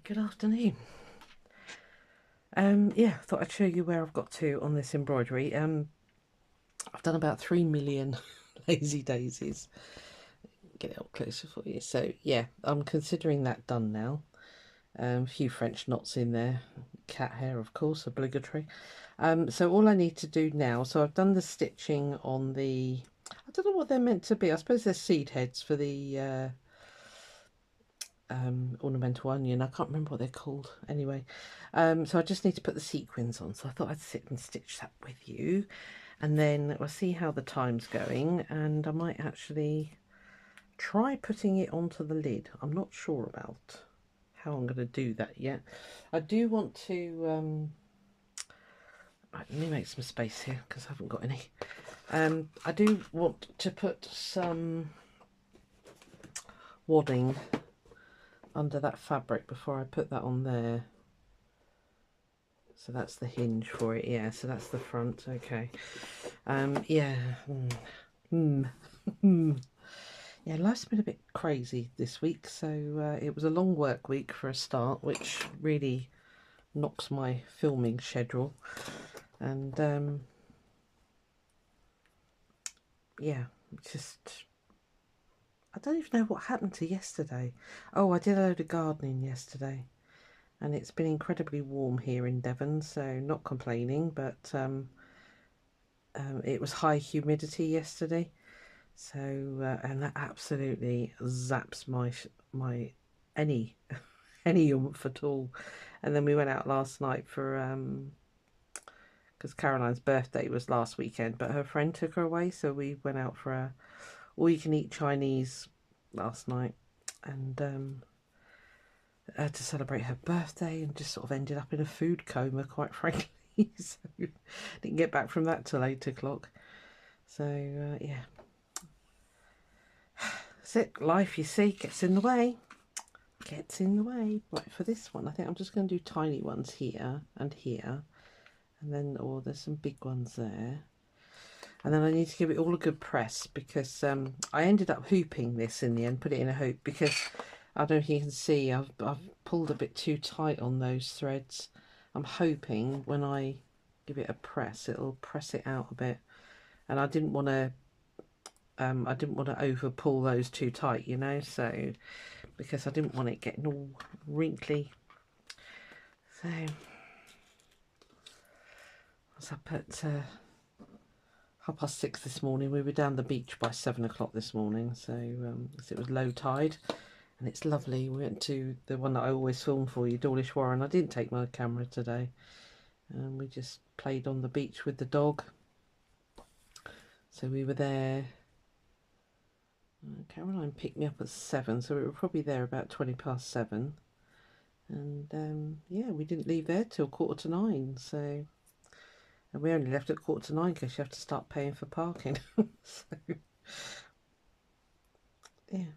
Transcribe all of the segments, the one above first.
Good afternoon. Yeah, thought I'd show you where I've got to on this embroidery. I've done about 3 million lazy daisies. Get it up closer for you. So yeah, I'm considering that done now. A few French knots in there, cat hair of course, obligatory. So all I need to do now, so I've done the stitching on the, I don't know what they're meant to be. I suppose they're seed heads for the ornamental onion. I can't remember what they're called anyway. So I just need to put the sequins on, so I thought I'd sit and stitch that with you, and then we'll see how the time's going, and I might actually try putting it onto the lid. I'm not sure about how I'm going to do that yet. I do want to right, let me make some space here because I haven't got any. I do want to put some wadding under that fabric before I put that on there. So that's the hinge for it, yeah, so that's the front, okay. Yeah. Yeah, life's been a bit crazy this week, so it was a long work week for a start, which really knocks my filming schedule. And yeah, just, I don't even know what happened to yesterday. Oh, I did a load of gardening yesterday. And it's been incredibly warm here in Devon, so not complaining, but it was high humidity yesterday, so and that absolutely zaps my any any oomph at all. And then we went out last night for because Caroline's birthday was last weekend, but her friend took her away, so we went out for a all-you-can-eat Chinese last night, and to celebrate her birthday, and just sort of ended up in a food coma, quite frankly. So didn't get back from that till 8 o'clock. So yeah, that's it. Life, you see, gets in the way. Gets in the way. Right, for this one, I think I'm just going to do tiny ones here and here, and then there's some big ones there. And then I need to give it all a good press, because I ended up hooping this in the end, put it in a hoop, because I don't know if you can see, I've pulled a bit too tight on those threads. I'm hoping when I give it a press, it'll press it out a bit. And I didn't want to over pull those too tight, you know, so because I didn't want it getting all wrinkly. So I was up at 6:30 this morning. We were down the beach by 7 o'clock this morning, so it was low tide. And it's lovely. We went to the one that I always film for you, Dawlish Warren. I didn't take my camera today. We just played on the beach with the dog. So we were there. Caroline picked me up at 7, so we were probably there about 7:20. And yeah, we didn't leave there till 8:45. So, and we only left at 8:45 because you have to start paying for parking. So yeah.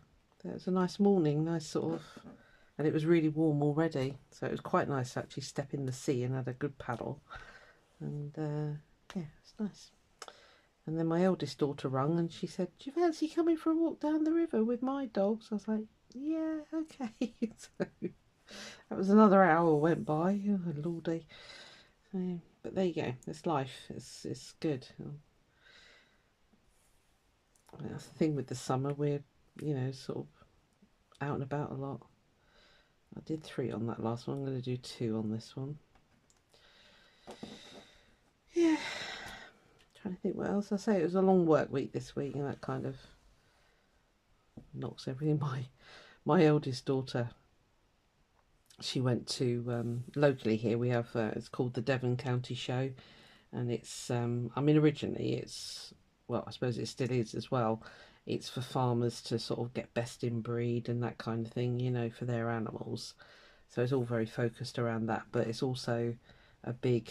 It was a nice morning, nice sort of, and it was really warm already, so it was quite nice to actually step in the sea and had a good paddle. And yeah, it's nice. And then my eldest daughter rung and she said, "Do you fancy coming for a walk down the river with my dogs?" I was like, "Yeah, okay." So that was another hour went by. Oh lordy. But there you go. It's life. It's good. That's the thing with the summer. We're, you know, sort of out and about a lot. I did 3 on that last one. I'm going to do 2 on this one. Yeah. Trying to think what else. I say it was a long work week this week, and that kind of knocks everything. My eldest daughter, she went to locally here. We have it's called the Devon County Show, and it's I mean originally it's, well, I suppose it still is as well. It's for farmers to sort of get best in breed and that kind of thing, you know, for their animals. So it's all very focused around that, but it's also a big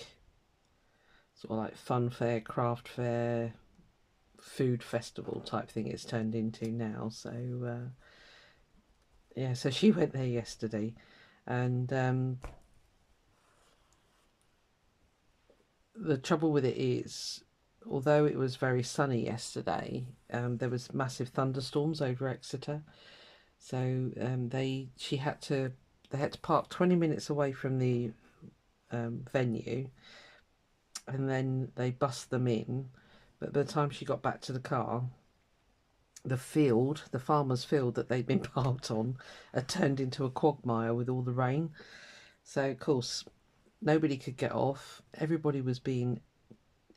sort of like fun fair, craft fair, food festival type thing it's turned into now. So yeah, so she went there yesterday, and the trouble with it is, although it was very sunny yesterday, there was massive thunderstorms over Exeter. So she had to they had to park 20 minutes away from the venue, and then they bussed them in. But by the time she got back to the car, the field, the farmer's field that they'd been parked on, had turned into a quagmire with all the rain. So, of course, nobody could get off. Everybody was being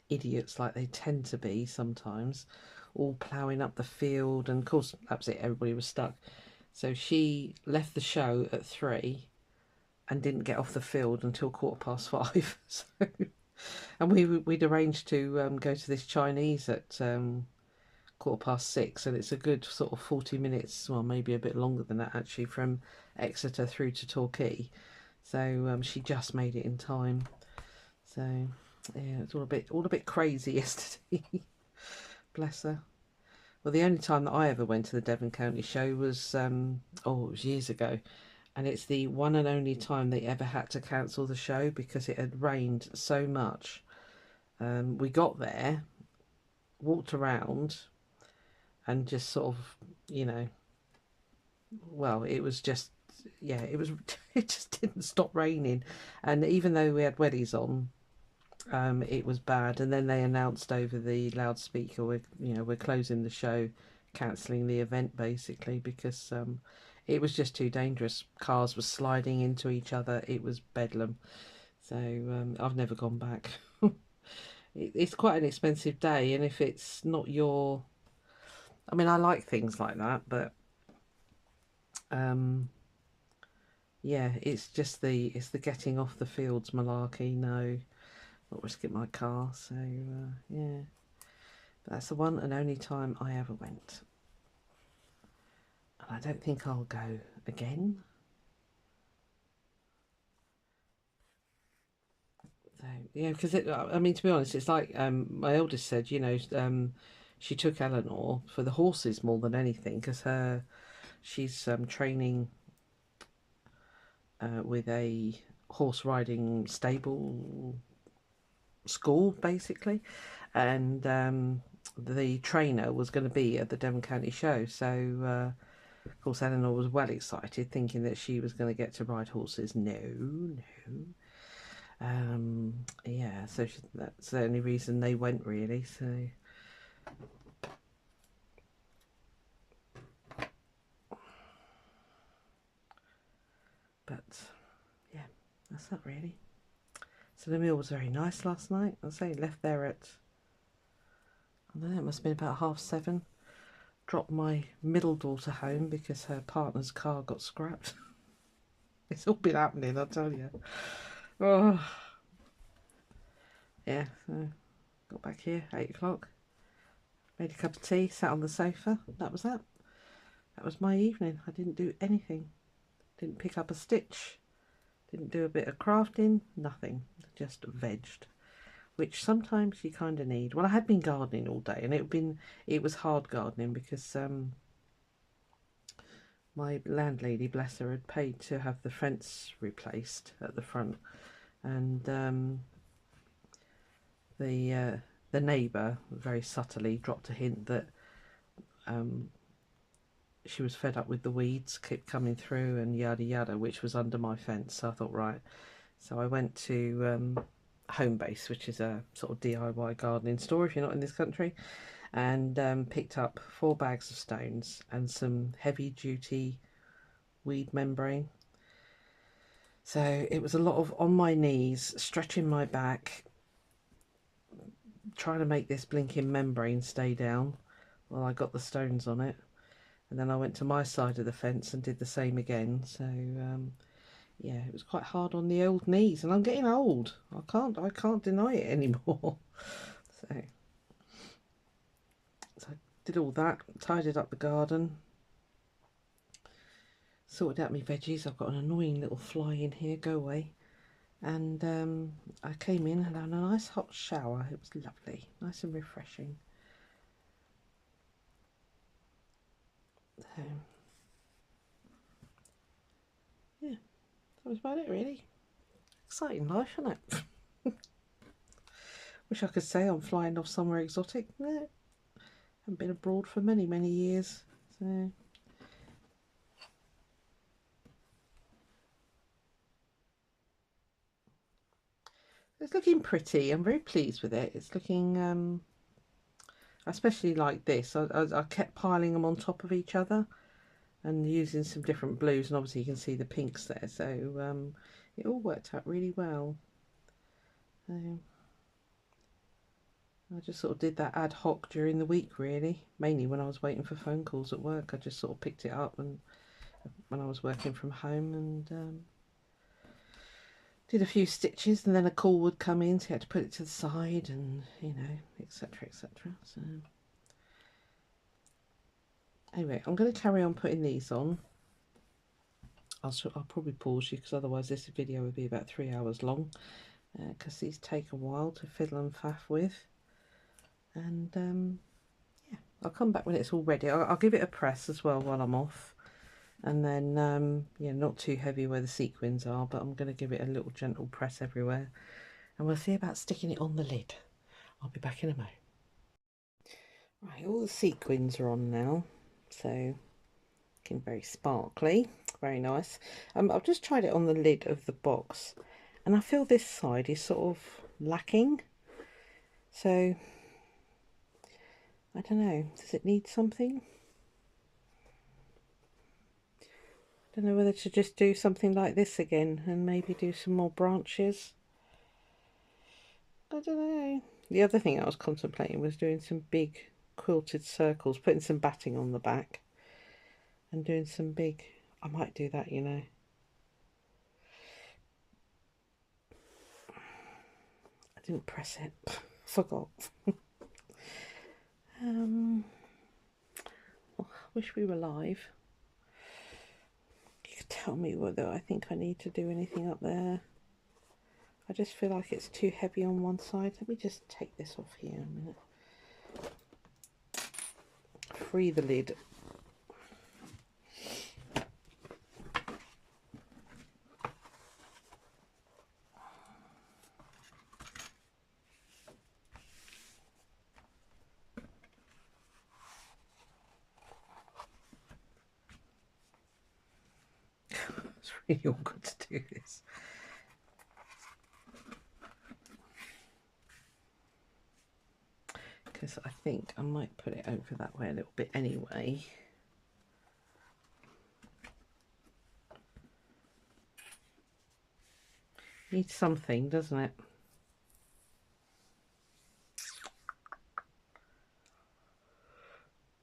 idiots, like they tend to be sometimes, all ploughing up the field. And, of course, that was it. Everybody was stuck. So she left the show at 3 and didn't get off the field until 5:15. So, and we'd arranged to go to this Chinese at 6:15, and it's a good sort of 40 minutes, well, maybe a bit longer than that actually, from Exeter through to Torquay. So she just made it in time. So yeah, it's all a bit crazy yesterday. Bless her. Well, the only time that I ever went to the Devon County show was it was years ago, and it's the one and only time they ever had to cancel the show because it had rained so much. We got there, walked around, and just sort of, well, it was just, yeah, it was, it just didn't stop raining. And even though we had wellies on, it was bad. And then they announced over the loudspeaker, we're closing the show, cancelling the event basically, because it was just too dangerous. Cars were sliding into each other. It was bedlam. So I've never gone back. It's quite an expensive day, and if it's not your, I mean, I like things like that, but yeah, it's just the getting off the fields malarkey. No, not risking my car. So yeah, but that's the one and only time I ever went, and I don't think I'll go again. So yeah, because I mean, to be honest, it's like my eldest said, she took Eleanor for the horses more than anything, because she's training with a horse riding stable school basically, and the trainer was going to be at the Devon County show. So of course Eleanor was well excited, thinking that she was going to get to ride horses. No. Yeah, so that's the only reason they went, really. So but yeah, that's that really. So the meal was very nice last night. I say left there at, I don't know, it must have been about 7:30. Dropped my middle daughter home because her partner's car got scrapped. It's all been happening, I tell you. Oh, yeah. So got back here 8 o'clock. Made a cup of tea, sat on the sofa. That was that. That was my evening. I didn't do anything. Didn't pick up a stitch. Didn't do a bit of crafting. Nothing. Just vegged, which sometimes you kind of need. Well, I had been gardening all day, and it was hard gardening because my landlady, bless her, had paid to have the fence replaced at the front, and the neighbour very subtly dropped a hint that she was fed up with the weeds kept coming through and yada yada, which was under my fence. So I thought, right. So I went to Homebase, which is a sort of DIY gardening store if you're not in this country, and picked up 4 bags of stones and some heavy duty weed membrane. So it was a lot of on my knees, stretching my back, trying to make this blinking membrane stay down while I got the stones on it. And then I went to my side of the fence and did the same again. So yeah, it was quite hard on the old knees, and I'm getting old. I can't deny it anymore. So I did all that, tidied up the garden, sorted out my veggies. I've got an annoying little fly in here, go away. And I came in and had a nice hot shower. It was lovely, nice and refreshing. So yeah, that was about it really. Exciting life, isn't it? Wish I could say I'm flying off somewhere exotic. No, haven't been abroad for many, many years. So It's looking pretty. I'm very pleased with it. It's looking, especially like this. I kept piling them on top of each other and using some different blues, and obviously you can see the pinks there. So it all worked out really well. I just sort of did that ad hoc during the week, really. Mainly when I was waiting for phone calls at work. I just sort of picked it up and when I was working from home, and did a few stitches, and then a call would come in, so you had to put it to the side, and you know, etc, etc. So anyway, I'm going to carry on putting these on. I'll probably pause you because otherwise this video would be about 3 hours long, because these take a while to fiddle and faff with. And yeah, I'll come back when it's all ready. I'll give it a press as well while I'm off, and then yeah, not too heavy where the sequins are, but I'm going to give it a little gentle press everywhere, and we'll see about sticking it on the lid. I'll be back in a moment. Right, all the sequins are on now, so looking very sparkly, very nice. I've just tried it on the lid of the box, and I feel this side is sort of lacking, so I don't know, does it need something? I don't know whether to just do something like this again and maybe do some more branches. I don't know. The other thing I was contemplating was doing some big quilted circles, putting some batting on the back and doing some big, I might do that, you know. I didn't press it, forgot. I wish we were live. You could tell me whether I think I need to do anything up there. I just feel like it's too heavy on one side. Let me just take this off here a minute. Free the lid. It's really awkward to do this. Because I think I might put it over that way a little bit anyway. Needs something, doesn't it?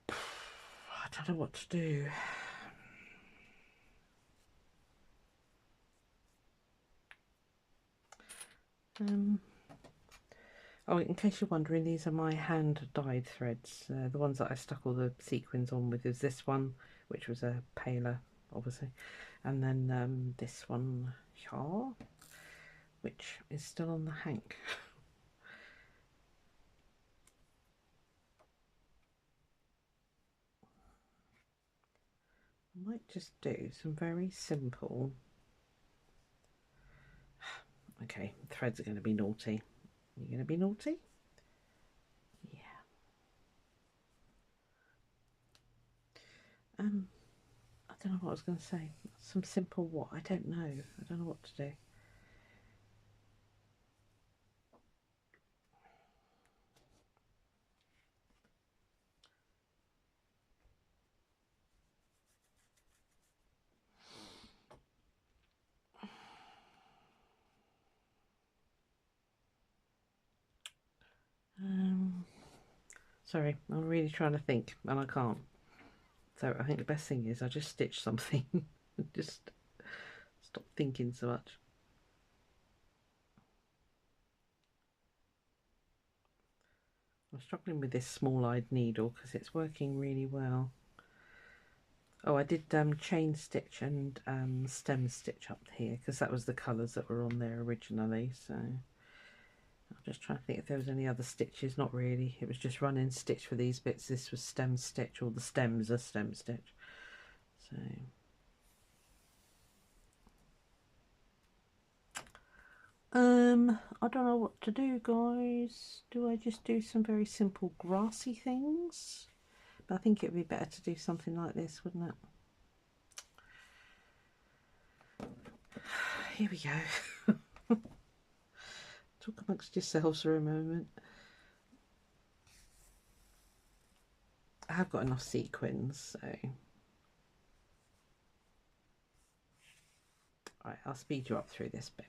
I don't know what to do. Oh, in case you're wondering, these are my hand dyed threads. The ones that I stuck all the sequins on with is this one, which was a paler, obviously, and then this one here, which is still on the hank. I might just do some very simple. Okay, threads are going to be naughty. You're going to be naughty? Yeah. I don't know what I was going to say. Some simple what? I don't know. I don't know what to do. Sorry, I'm really trying to think and I can't. So I think the best thing is I just stitch something and just stop thinking so much. I'm struggling with this small-eyed needle because it's working really well. Oh, I did chain stitch and stem stitch up here because that was the colours that were on there originally. So I'm just trying to think if there was any other stitches. Not really. It was just running stitch for these bits. This was stem stitch, or the stems are stem stitch. So I don't know what to do, guys. Do I just do some very simple grassy things? But I think it would be better to do something like this, wouldn't it? Here we go. Talk amongst yourselves for a moment. I have got enough sequins, so right, I'll speed you up through this bit.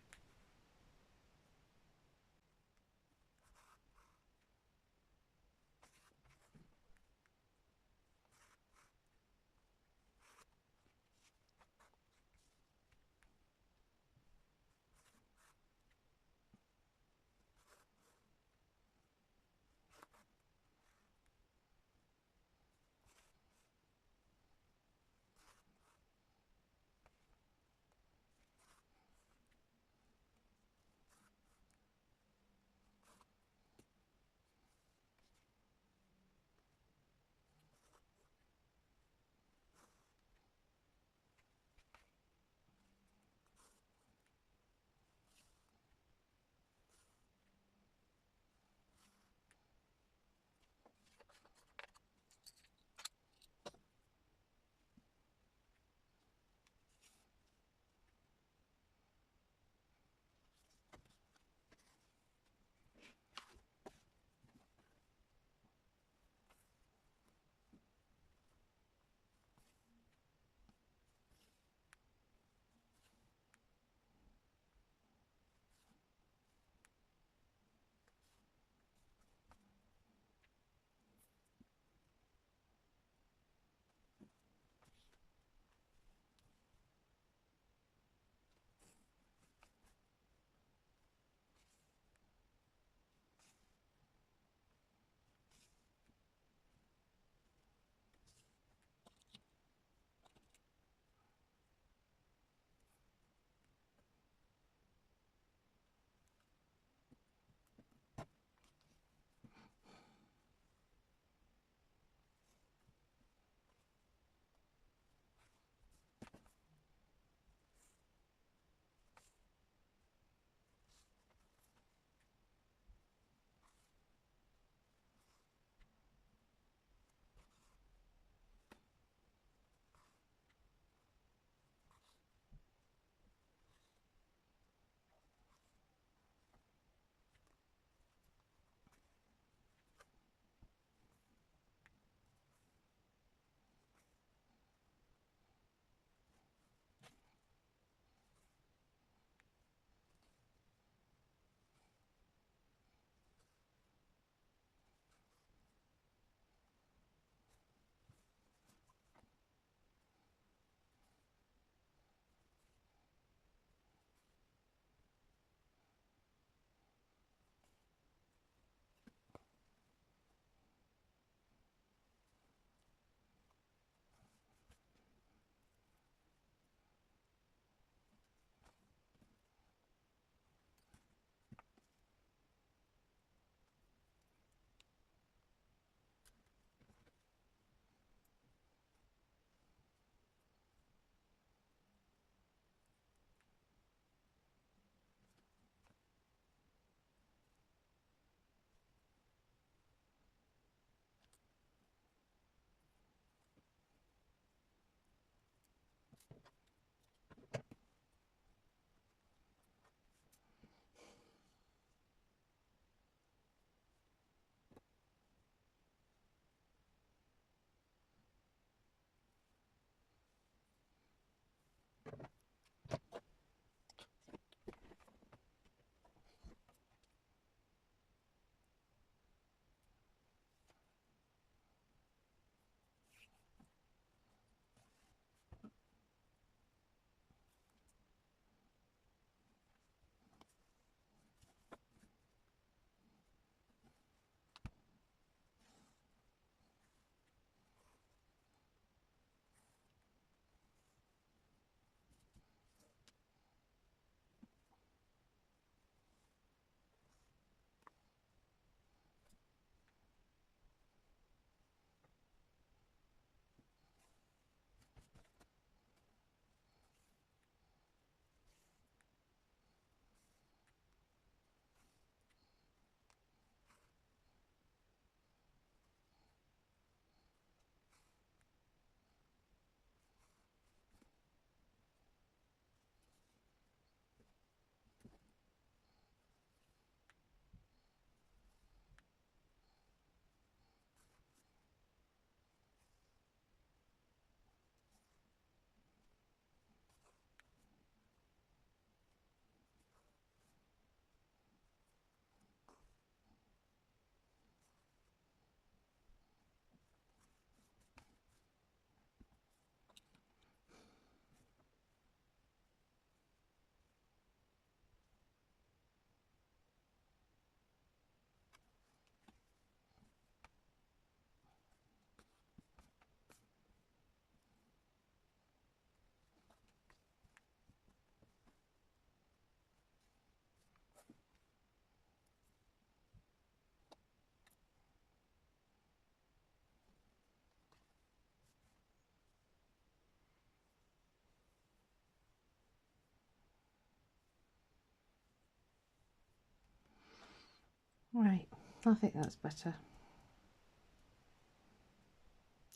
Right, I think that's better.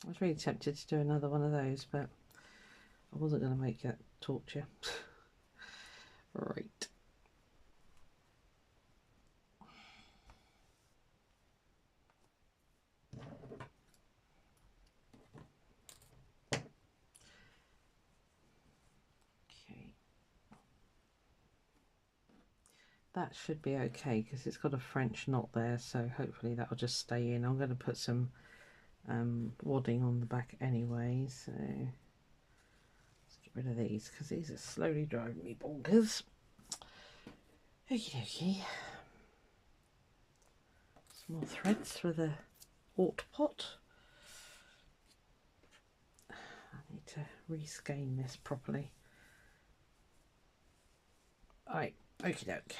I was really tempted to do another one of those, but I wasn't going to make that torture. Right. Okay. That should be okay because it's got a French knot there, so hopefully that'll just stay in. I'm going to put some wadding on the back anyway, so let's get rid of these because these are slowly driving me bonkers. Okie dokie. Some more threads for the haute pot. I need to reskein this properly. Right, okie doke.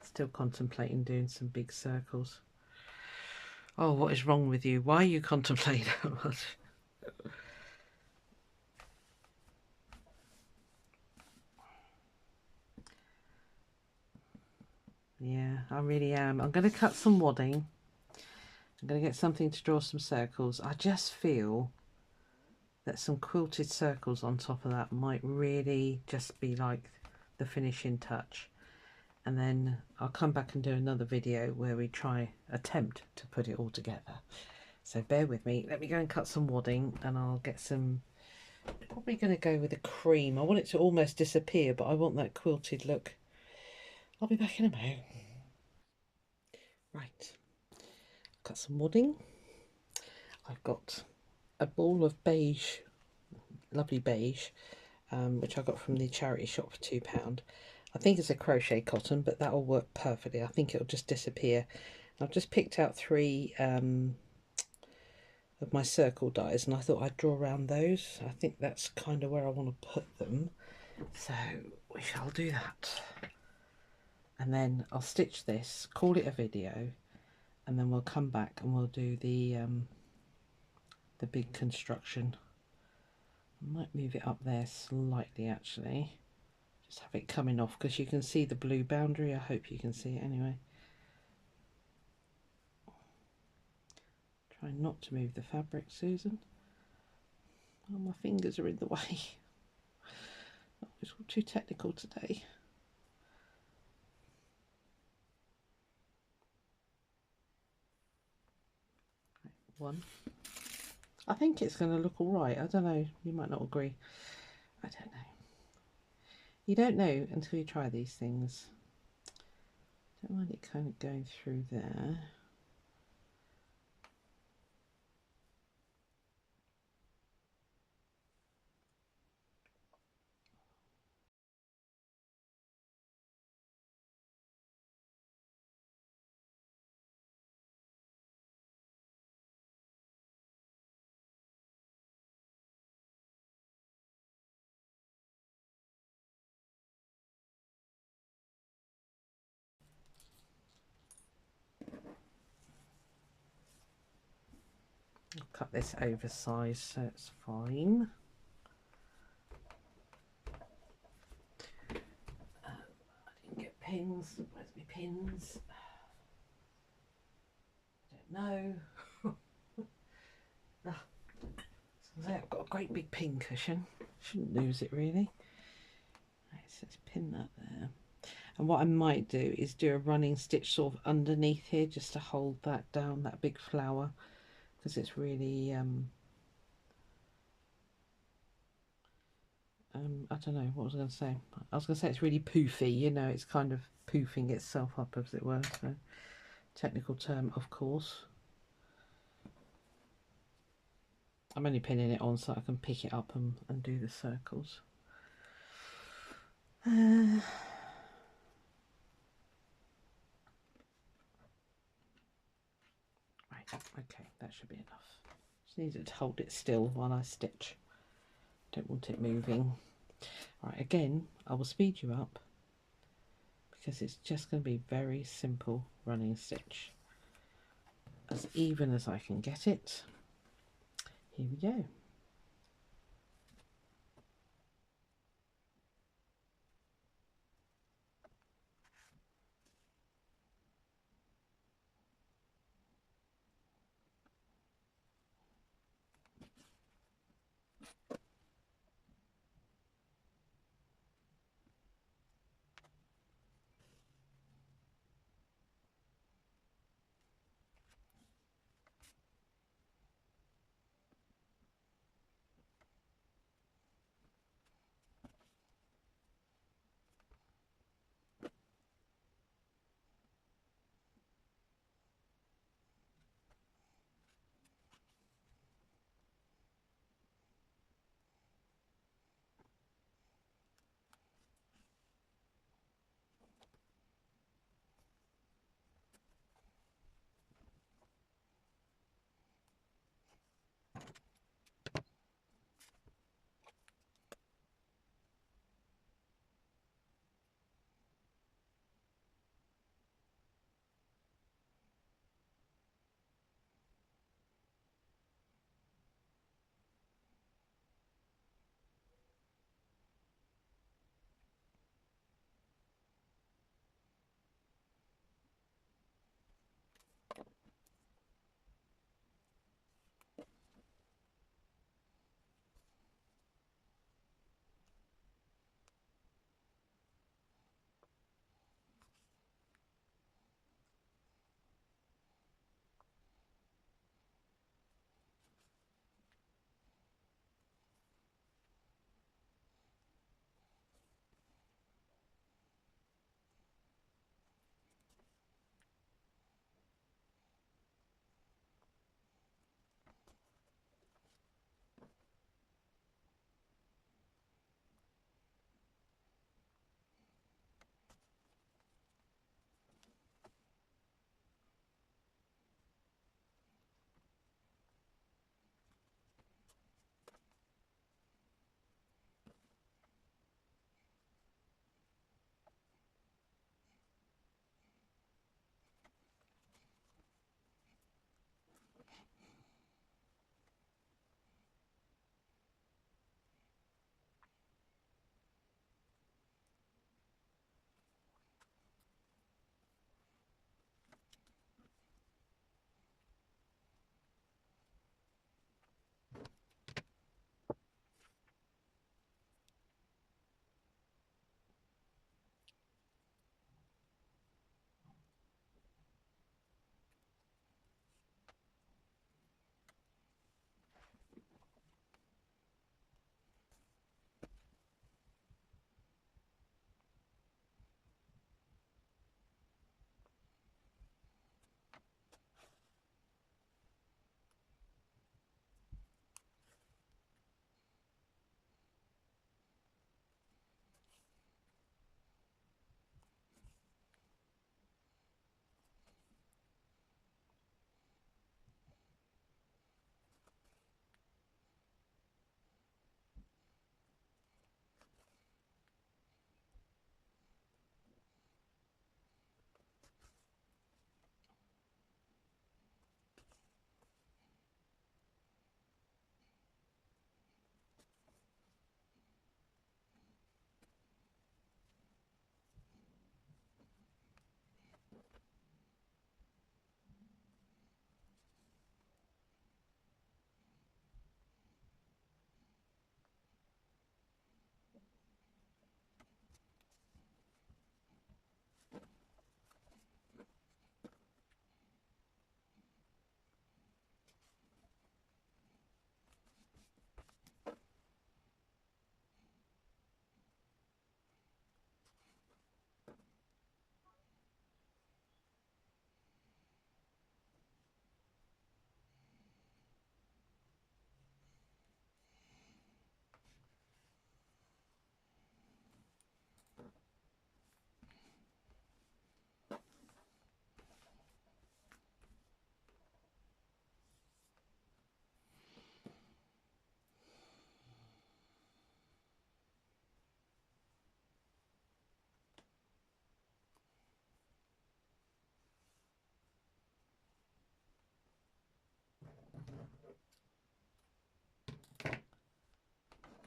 Still contemplating doing some big circles. Oh, what is wrong with you? Why are you contemplating that much? Yeah, I really am. I'm going to cut some wadding. I'm going to get something to draw some circles. I just feel that some quilted circles on top of that might really just be like the finishing touch. And then I'll come back and do another video where we attempt to put it all together. So bear with me. Let me go and cut some wadding and I'll get some, probably going to go with a cream. I want it to almost disappear, but I want that quilted look. I'll be back in a moment. Right, cut some wadding. I've got a ball of beige, lovely beige, which I got from the charity shop for £2. I think it's a crochet cotton, but that'll work perfectly. I think it'll just disappear. I've just picked out 3 of my circle dies, and I thought I'd draw around those. I think that's kind of where I want to put them. So we shall do that. And then I'll stitch this, call it a video, and then we'll come back and we'll do the big construction. I might move it up there slightly actually. Just have it coming off because you can see the blue boundary. I hope you can see it anyway. Try not to move the fabric, Susan. Oh, my fingers are in the way. Oh, it's all too technical today. One. I think it's going to look all right. I don't know. You might not agree. I don't know. You don't know until you try these things. Don't mind it kind of going through there. I'll cut this oversized so it's fine. I didn't get pins. Where's my pins? I don't know. I've got a great big pin cushion. Shouldn't lose it really. Right, so let's pin that there. And what I might do is do a running stitch sort of underneath here just to hold that down, that big flower, because it's really I don't know what was I going to say. I was going to say it's really poofy, you know, it's kind of poofing itself up as it were. So technical term, of course. I'm only pinning it on so I can pick it up and do the circles. Right, okay, that should be enough. Just need to hold it still while I stitch. Don't want it moving. Right, again, I will speed you up because it's just going to be very simple running stitch. as even as I can get it. Here we go.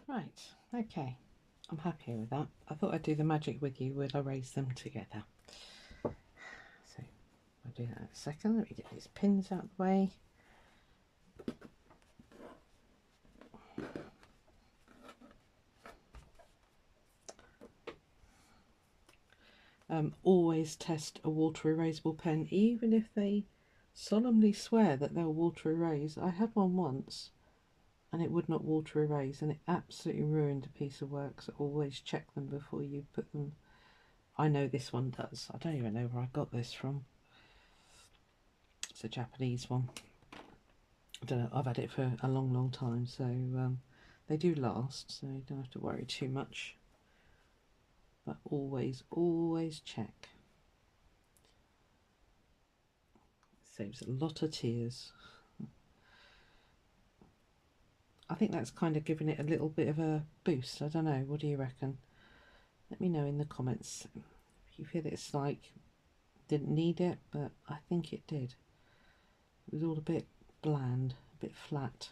Right, okay, I'm happy with that. I thought I'd do the magic with you, we'll erase them together. So I'll do that in a second. Let me get these pins out of the way. Always test a water erasable pen, even if they solemnly swear that they'll water erase. I had one once and it would not water erase, and it absolutely ruined a piece of work, so always check them before you put them. I know this one does. I don't even know where I got this from. It's a Japanese one. I don't know, I've had it for a long time, so they do last, so you don't have to worry too much, but always check. Saves a lot of tears. I think that's kind of giving it a little bit of a boost. I don't know, what do you reckon? Let me know in the comments if you feel it's like didn't need it, but I think it did. It was all a bit bland, a bit flat.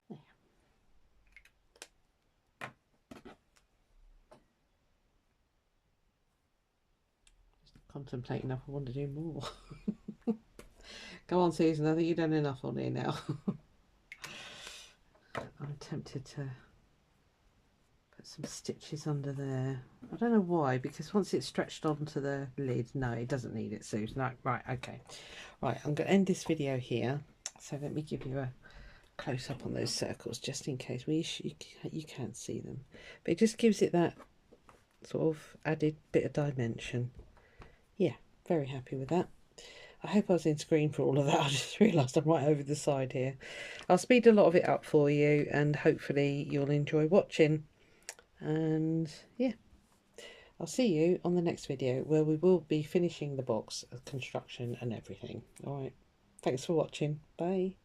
There. Just contemplating if I want to do more. Go on, Susan, I think you've done enough on here now. I'm tempted to put some stitches under there. I don't know why, because once it's stretched onto the lid, no, it doesn't need it, Susan. No, right, okay. Right, I'm going to end this video here. So let me give you a close up on those circles, just in case you can't see them. But it just gives it that sort of added bit of dimension. Yeah, very happy with that. I hope I was in screen for all of that. I just realised I'm right over the side here. I'll speed a lot of it up for you, and hopefully you'll enjoy watching. And yeah, I'll see you on the next video, where we will be finishing the box construction and everything. All right, thanks for watching. Bye.